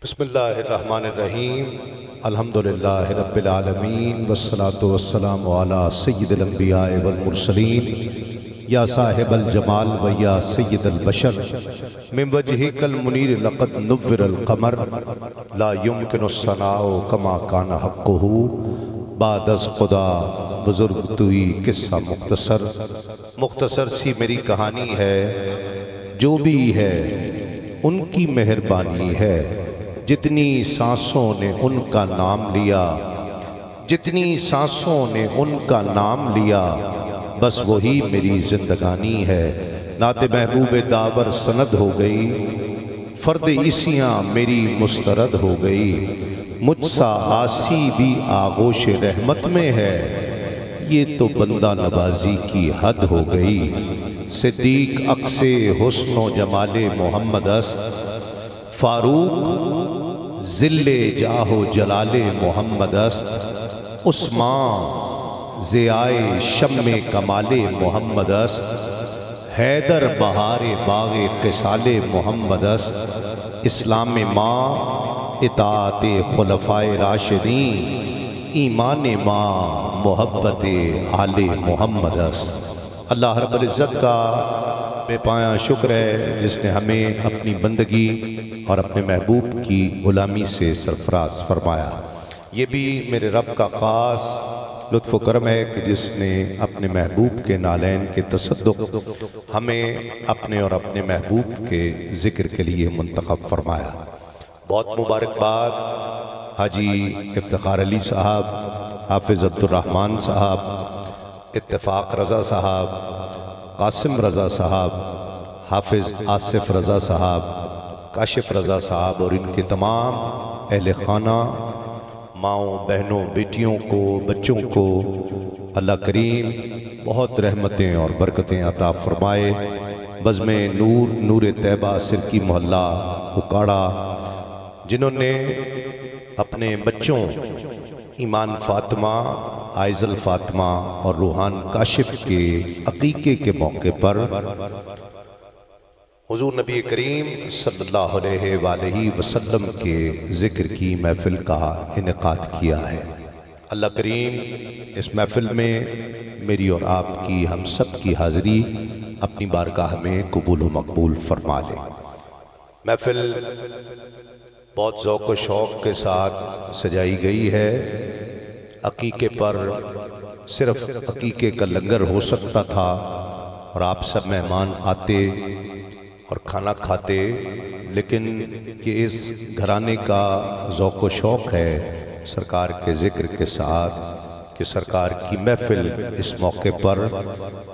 بسم اللہ الرحمن الرحیم الحمدللہ رب العالمین والصلاة والسلام علی سید الانبیاء والمرسلین یا صاحب الجمال و یا سید البشر من وجہک المنیر لقد نور القمر لا یمکن الثناء کما کان حقہ بعد از خدا بزرگ توئی قصہ مختصر سی میری کہانی ہے، جو بھی ہے ان کی مہربانی ہے، جتنی سانسوں نے ان کا نام لیا، جتنی سانسوں نے ان کا نام لیا، بس وہی میری زندگانی ہے۔ نعت محبوب داور سند ہو گئی، فرد عیسیاں میری مسترد ہو گئی، مجھ سا آسی بھی آغوش رحمت میں ہے، یہ تو بندہ نوازی کی حد ہو گئی۔ صدیق عکس حسن و جمال محمد است، فاروق ذل جاہ و جلال محمد است، عثمان ضیاء شم کمال محمد است، حیدر بہار باغ خصال محمد است، اسلام ماں اطاعت خلفائے راشدین، ایمان ماں محبت آل محمد است۔ اللہ رب العزت کا بے پایاں شکر ہے جس نے ہمیں اپنی بندگی اور اپنے محبوب کی غلامی سے سرفراز فرمایا۔ یہ بھی میرے رب کا خاص لطف و کرم ہے کہ جس نے اپنے محبوب کے نالین کے تصدق ہمیں اپنے اور اپنے محبوب کے ذکر کے لیے منتخب فرمایا۔ بہت مبارکباد حاجی افتخار علی صاحب، حافظ عبد الرحمن صاحب، اتفاق رضا صاحب، قاسم رضا صاحب، حافظ آصف رضا صاحب، کاشف رضا صاحب اور ان کے تمام اہل خانہ، ماؤں بہنوں بیٹیوں کو، بچوں کو اللہ کریم بہت رحمتیں اور برکتیں عطا فرمائے۔ بزم نور طیبہ سرکی محلہ اکاڑا، جنہوں نے اپنے بچوں ایمان فاطمہ، عائزل فاطمہ اور روحان کاشف کے عقیقے کے موقع پر حضور نبی کریم صلی اللہ علیہ وآلہ وسلم کے ذکر کی محفل کا انعقاد کیا ہے۔ اللہ کریم اس محفل میں میری اور آپ کی، ہم سب کی حاضری اپنی بارگاہ میں قبول و مقبول فرما لے۔ محفل بہت ذوق و شوق کے ساتھ سجائی گئی ہے۔ عقیقے پر صرف عقیقے کا لنگر ہو سکتا تھا اور آپ سب مہمان آتے اور کھانا کھاتے، لیکن یہ اس گھرانے کا ذوق و شوق ہے سرکار کے ذکر کے ساتھ کہ سرکار کی محفل اس موقع پر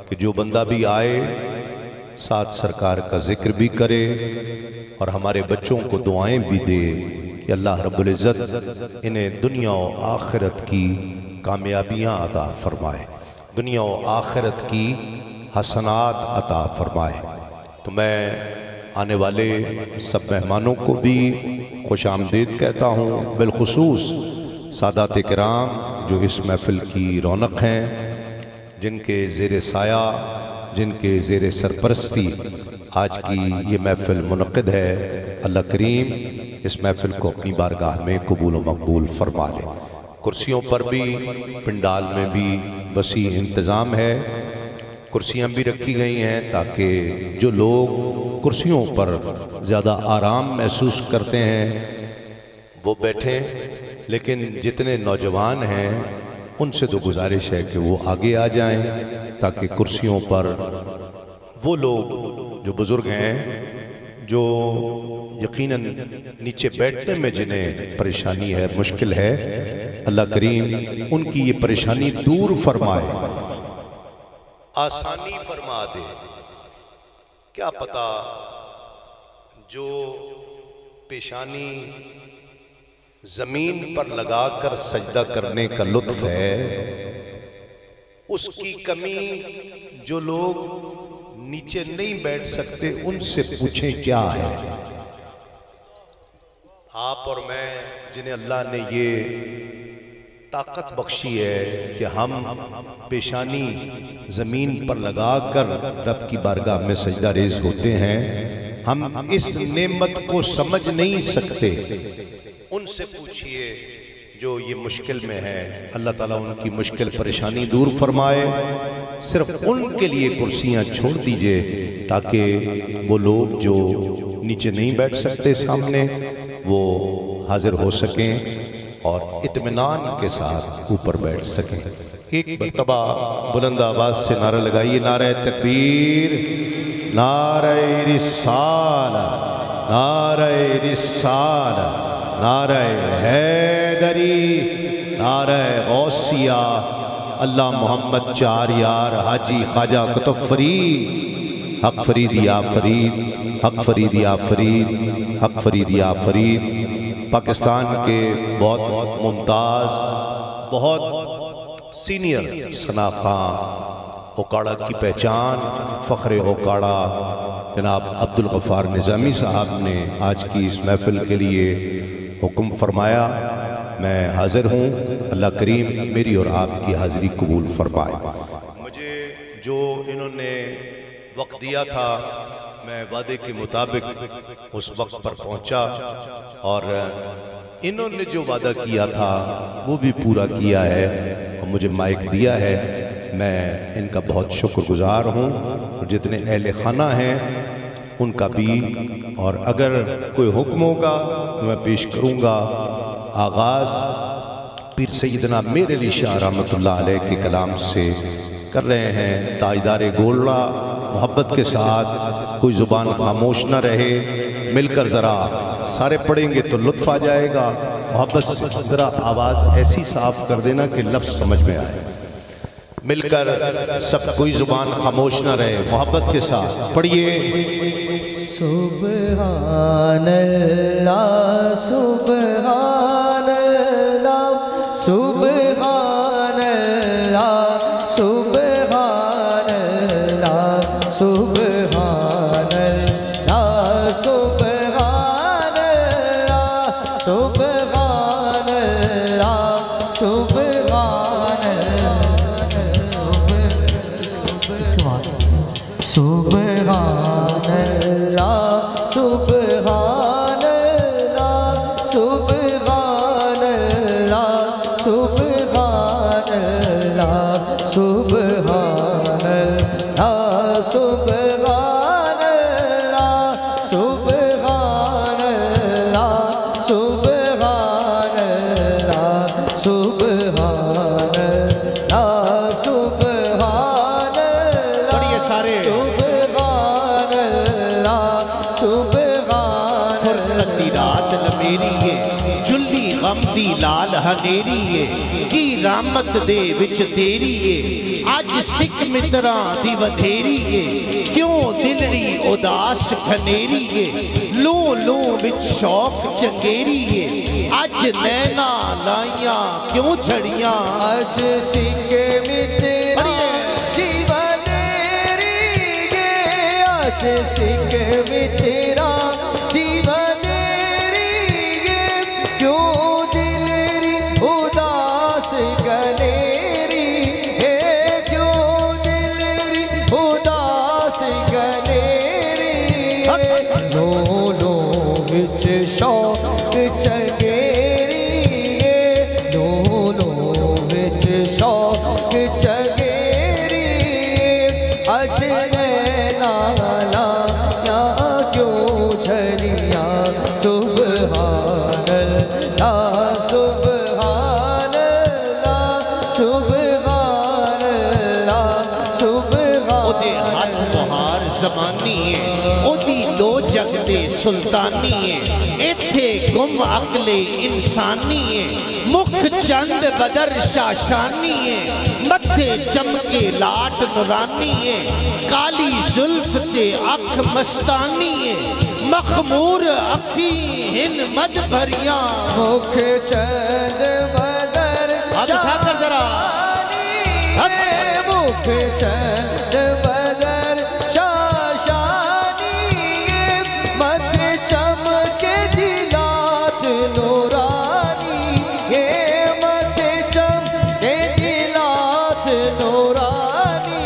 کہ جو بندہ بھی آئے ساتھ سرکار کا ذکر بھی کرے اور ہمارے بچوں کو دعائیں بھی دے کہ اللہ رب العزت انہیں دنیا و آخرت کی کامیابیاں عطا فرمائے، دنیا و آخرت کی حسنات عطا فرمائے۔ تو میں آنے والے سب مہمانوں کو بھی خوش آمدید کہتا ہوں، بالخصوص سادات کرام جو اس محفل کی رونق ہیں، جن کے زیر سایہ، جن کے زیر سرپرستی آج کی یہ محفل منعقد ہے۔ اللہ کریم اس محفل کو اپنی بارگاہ میں قبول و مقبول فرما لے۔ کرسیوں پر بھی، پنڈال میں بھی وسیع انتظام ہے، کرسیاں بھی رکھی گئی ہیں تاکہ جو لوگ کرسیوں پر زیادہ آرام محسوس کرتے ہیں وہ بیٹھیں، لیکن جتنے نوجوان ہیں ان سے تو گزارش ہے کہ وہ آگے آ جائیں تاکہ کرسیوں پر وہ لوگ جو بزرگ ہیں، جو یقیناً نیچے بیٹھنے میں جنہیں پریشانی ہے، مشکل ہے، اللہ کریم ان کی یہ پریشانی دور فرمائے، آسانی فرما دے۔ کیا پتا جو پیشانی زمین پر لگا کر سجدہ کرنے کا لطف ہے، اس کی کمی جو لوگ نیچے نہیں بیٹھ سکتے ان سے پوچھیں کیا ہے۔ آپ اور میں جنہیں اللہ نے یہ طاقت بخشی ہے کہ ہم پیشانی زمین پر لگا کر رب کی بارگاہ میں سجدہ ریز ہوتے ہیں، ہم اس نعمت کو سمجھ نہیں سکتے۔ ان سے پوچھئے جو یہ مشکل میں ہے، اللہ تعالیٰ ان کی مشکل پریشانی دور فرمائے۔ صرف ان کے لیے کرسیاں چھوڑ دیجئے تاکہ وہ لوگ جو نیچے نہیں بیٹھ سکتے سامنے وہ حاضر ہو سکیں اور اطمینان کے ساتھ اوپر بیٹھ سکیں۔ ایک مرتبہ بلند آواز سے نعرہ لگائیے، نعرہ تکبیر، نعرہ رسالہ، نعرہ رسالہ، نعرہ حیدری، نعرہ غوثیہ، اللہ محمد چار یار، حاجی خواجہ قطب فرید، حق فرید یا فرید، حق فرید یا فرید، حق فرید یا فرید۔ پاکستان کے بہت ممتاز، بہت سینئر ثنا خان، اوکاڑا کی پہچان، فخر اوکاڑا جناب عبدالغفار نظامی صاحب نے آج کی اس محفل کے لیے حکم فرمایا۔ میں حاضر ہوں، اللہ کریم میری اور آپ کی حاضری قبول فرمائے۔ مجھے جو انہوں نے وقت دیا تھا میں وعدے کے مطابق اس وقت پر پہنچا، اور انہوں نے جو وعدہ کیا تھا وہ بھی پورا کیا ہے اور مجھے مائک دیا ہے۔ میں ان کا بہت شکر گزار ہوں، اور جتنے اہل خانہ ہیں ان کا بھی، اور اگر کوئی حکم ہوگا میں پیش کروں گا۔ آغاز پیر سیدنا میر علی شاہ رحمۃ اللہ علیہ کے کلام سے کر رہے ہیں۔ تاجدار گولڑا محبت کے ساتھ، کوئی زبان خاموش نہ رہے، مل کر ذرا سارے پڑھیں گے تو لطف آ جائے گا۔ محبت سے ذرا آواز ایسی صاف کر دینا کہ لفظ سمجھ میں آئے، مل کر سب کوئی زبان خاموش نہ رہے، محبت کے ساتھ پڑھیے۔ سبحان اللہ سبحان اللہ سبحان اللہ سبحان اللہ سبحان اللہ سبحان اللہ سبحان اللہ سبحان اللہ سبحان اللہ سبحان اللہ سبحان اللہ سبحان اللہ سبحان اللہ سبحان اللہ سبحان اللہ سبحان اللہ سبحان اللہ سبحان اللہ۔ پڑھیے سارے۔ سبحان اللہ سبحان فرقت دی رات لمیریے، جلی غم دی لال ہنیریے، کی رحمت دے وچ تیریے، اج سکھ متراں دی ودھیریے، کیوں دلڑی اداس کھنیریے، لوں لوں وچ شوق چنگیریے، اج نینا لائیاں کیوں جھڑیاں، اج سکھ متراں دی ودھیریے، اج سکھ متراں دی ودھیریے، کیوں دلڑی اداس گلیری، کیوں دلڑی اداس گلیری، لوں لوں وچ شوق چنگیری، لوں لوں وچ شوق چنگیری، اج نینا لائیاں کیوں جھڑیاں، سبحان اللہ سبحان اللہ سبحان اللہ سبحان او دے ہاتھ بہار زمانی ہے، او دی دو جگ دے سلطانی ہے، ایتھے گم عقل انسانی ہے، مکھ چند بدر شاشانی ہے، متھے چمکے لاٹ نورانی ہے، کالی زلف تے اکھ مستانی ہے، مخمور اکھی ہن مد بھریاں، مکھ چند بدر ہاتھ اٹھا کر ذرا، مکھ چند بدر شاشانی، متھے چمکے دلات نورانی، متھے چمکے دلات نورانی،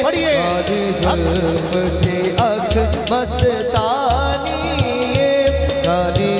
پڑھیے۔ کالی زلف تے اکھ مستانی،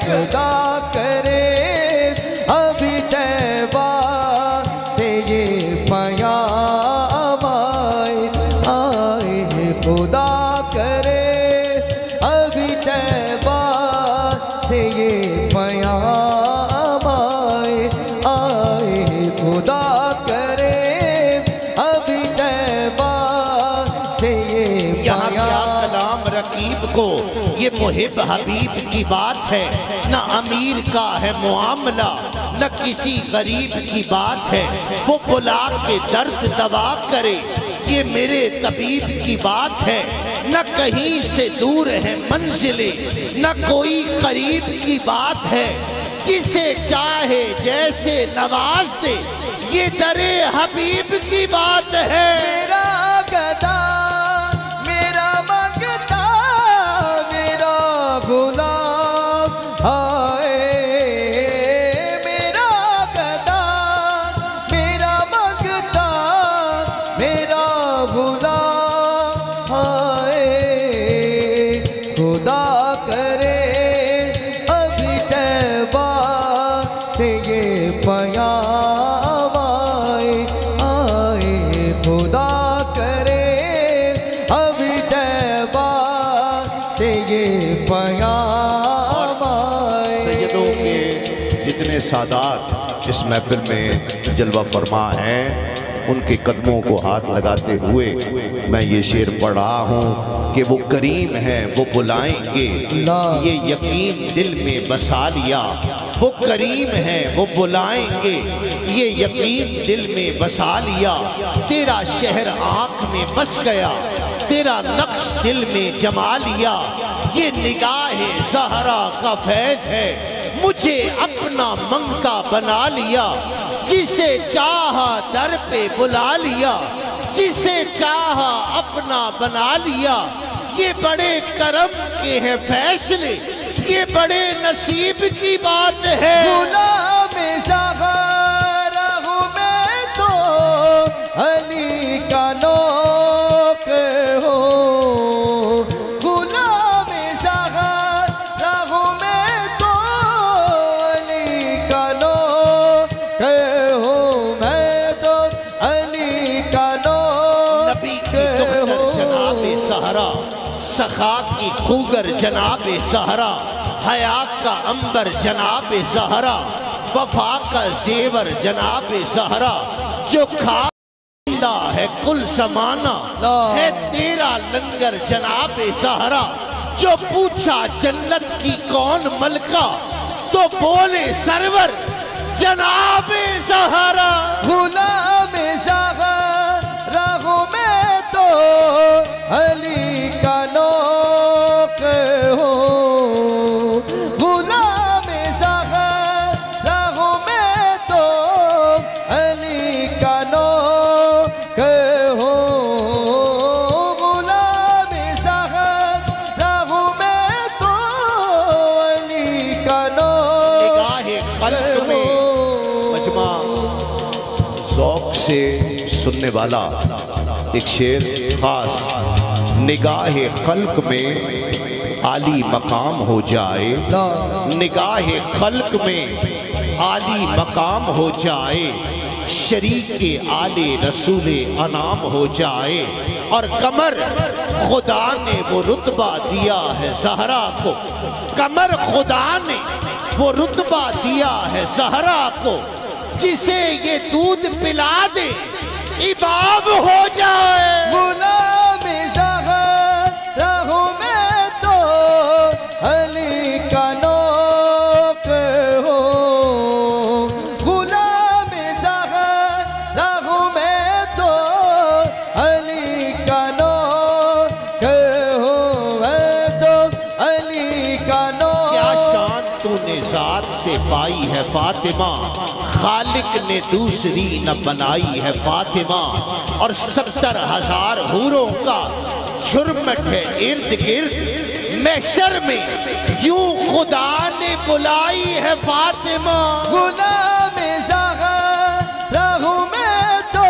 خدا کرے ابھی طیبہ سے یہ پیام آئے خدا کرے ابھی طیبہ سے یہ پیام آئے خدا کرے ابھی طیبہ سے یہ یہاں کیا کلام رقیب کو، یہ محب حبیب کی بات ہے، نہ امیر کا ہے معاملہ نہ کسی غریب کی بات ہے، وہ بلا کے درد دوا کرے یہ میرے طبیب کی بات ہے، نہ کہیں سے دور ہے منزلیں نہ کوئی قریب کی بات ہے، جسے چاہے جیسے نواز دے یہ در حبیب کی بات ہے۔ میرا گدا میرا منگتا میرا غلام آئے، میرا گدا میرا منگتا میرا غلام آئے خدا کرے ابھی طیبہ سے یہ پیام آئے خدا کرے ابھی طیبہ سے یہ پیام آئے۔ سیدوں کے جتنے سادات اس محفل میں جلوہ فرما ہیں ان کے قدموں کو ہاتھ لگاتے ہوئے میں یہ شعر پڑھ رہا ہوں کہ وہ کریم ہیں وہ بلائیں گے یہ یقین دل میں بسا لیا، وہ کریم ہیں وہ بلائیں گے یہ یقین دل میں بسا لیا، تیرا شہر آنکھ میں بس گیا تیرا نقش دل میں جما لیا، یہ نگاہ زہرا کا فیض ہے مجھے اپنا منگتا بنا لیا، جسے چاہا در پہ بلا لیا جسے چاہا اپنا بنا لیا، یہ بڑے کرم کے ہیں فیصلے یہ بڑے نصیب کی بات ہے۔ غلام زہرا ہوں میں تو علی کا نوکر ہوں، غلام زہرا ہوں میں تو علی کا نوکر ہوں، میں تو علی کا نبی کی دختر جناب زہرا، سخا کی خوگر جناب زہرا، حیات کا عنبر جناب زہرا، وفا کا زیور جناب زہرا، جو کھاندہ ہے کل زمانہ ہے تیرا لنگر جناب زہرا، جو پوچھا جنت کی کون ملکہ تو بولے سرور جناب زہرا۔ غلام زہرا ہوں میں تو علی کا نوکر ہوں، غلام زہرا ہوں میں تو علی کا نوکر ہوں، غلام زہرا ہوں میں تو علی کا نگاہ خلق میں مجمع ذوق سے سننے والا ایک شعر خاص، نگاہ خلق میں عالی مقام ہو جائے، نگاہ خلق میں عالی مقام ہو جائے، شریک آل رسول انعام ہو جائے، اور قمر خدا نے وہ رتبہ دیا ہے زہرا کو، قمر خدا نے وہ رتبہ دیا ہے زہرا کو، جسے یہ دودھ پلا دے امام ہو جائے۔ غلام زہرا ہوں میں تو علی کا نوکر ہوں، غلام زہرا ہوں میں تو علی کا نوکر ہوں، میں تو علی کا نوکر۔ کیا شان تو نے ذات سے پائی ہے فاطمہ، خالق نے دوسری نہ بنائی ہے فاطمہ، اور 70,000 حوروں کا جھرمٹ ہے ارد گرد، محشر میں یوں خدا نے بلائی ہے فاطمہ۔ غلام زہرا ہوں میں تو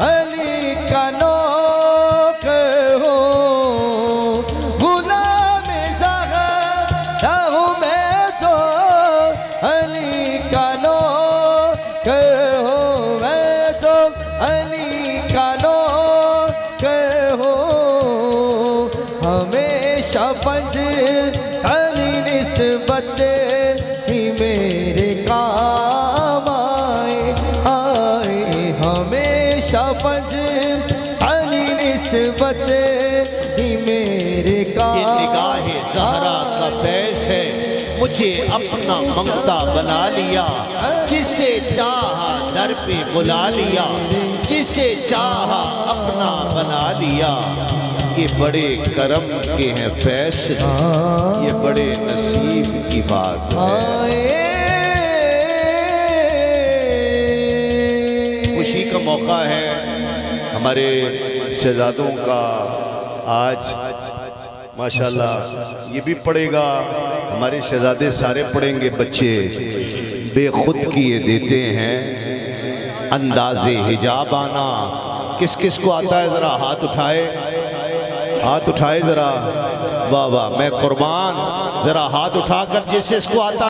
علی کا نوکر ہوں، غلام زہرا ہوں میں نسبت ہی میرے کام آئے ہمیشہ فضل علی نسبت ہی میرے کام یہ نگاہ زہرا کا فیض ہے، مجھے اپنا منگتا بنا لیا، جسے چاہا در پہ بلا لیا، جسے چاہا اپنا بنا لیا۔ یہ بڑے کرم کے ہیں فیصلے، یہ بڑے نصیب کی بات ہے۔ خوشی کا موقع ہے ہمارے شہزادوں کا آج، ماشاءاللہ یہ بھی پڑھے گا، ہمارے شہزادے سارے پڑھیں گے، بچے بے خود کیے دیتے ہیں انداز حجاب آنا۔ کس کس کو آتا ہے ذرا ہاتھ اٹھائے، ہاتھ اٹھائے ذرا، واہ واہ میں قربان، ذرا ہاتھ اٹھا کر جس کو آتا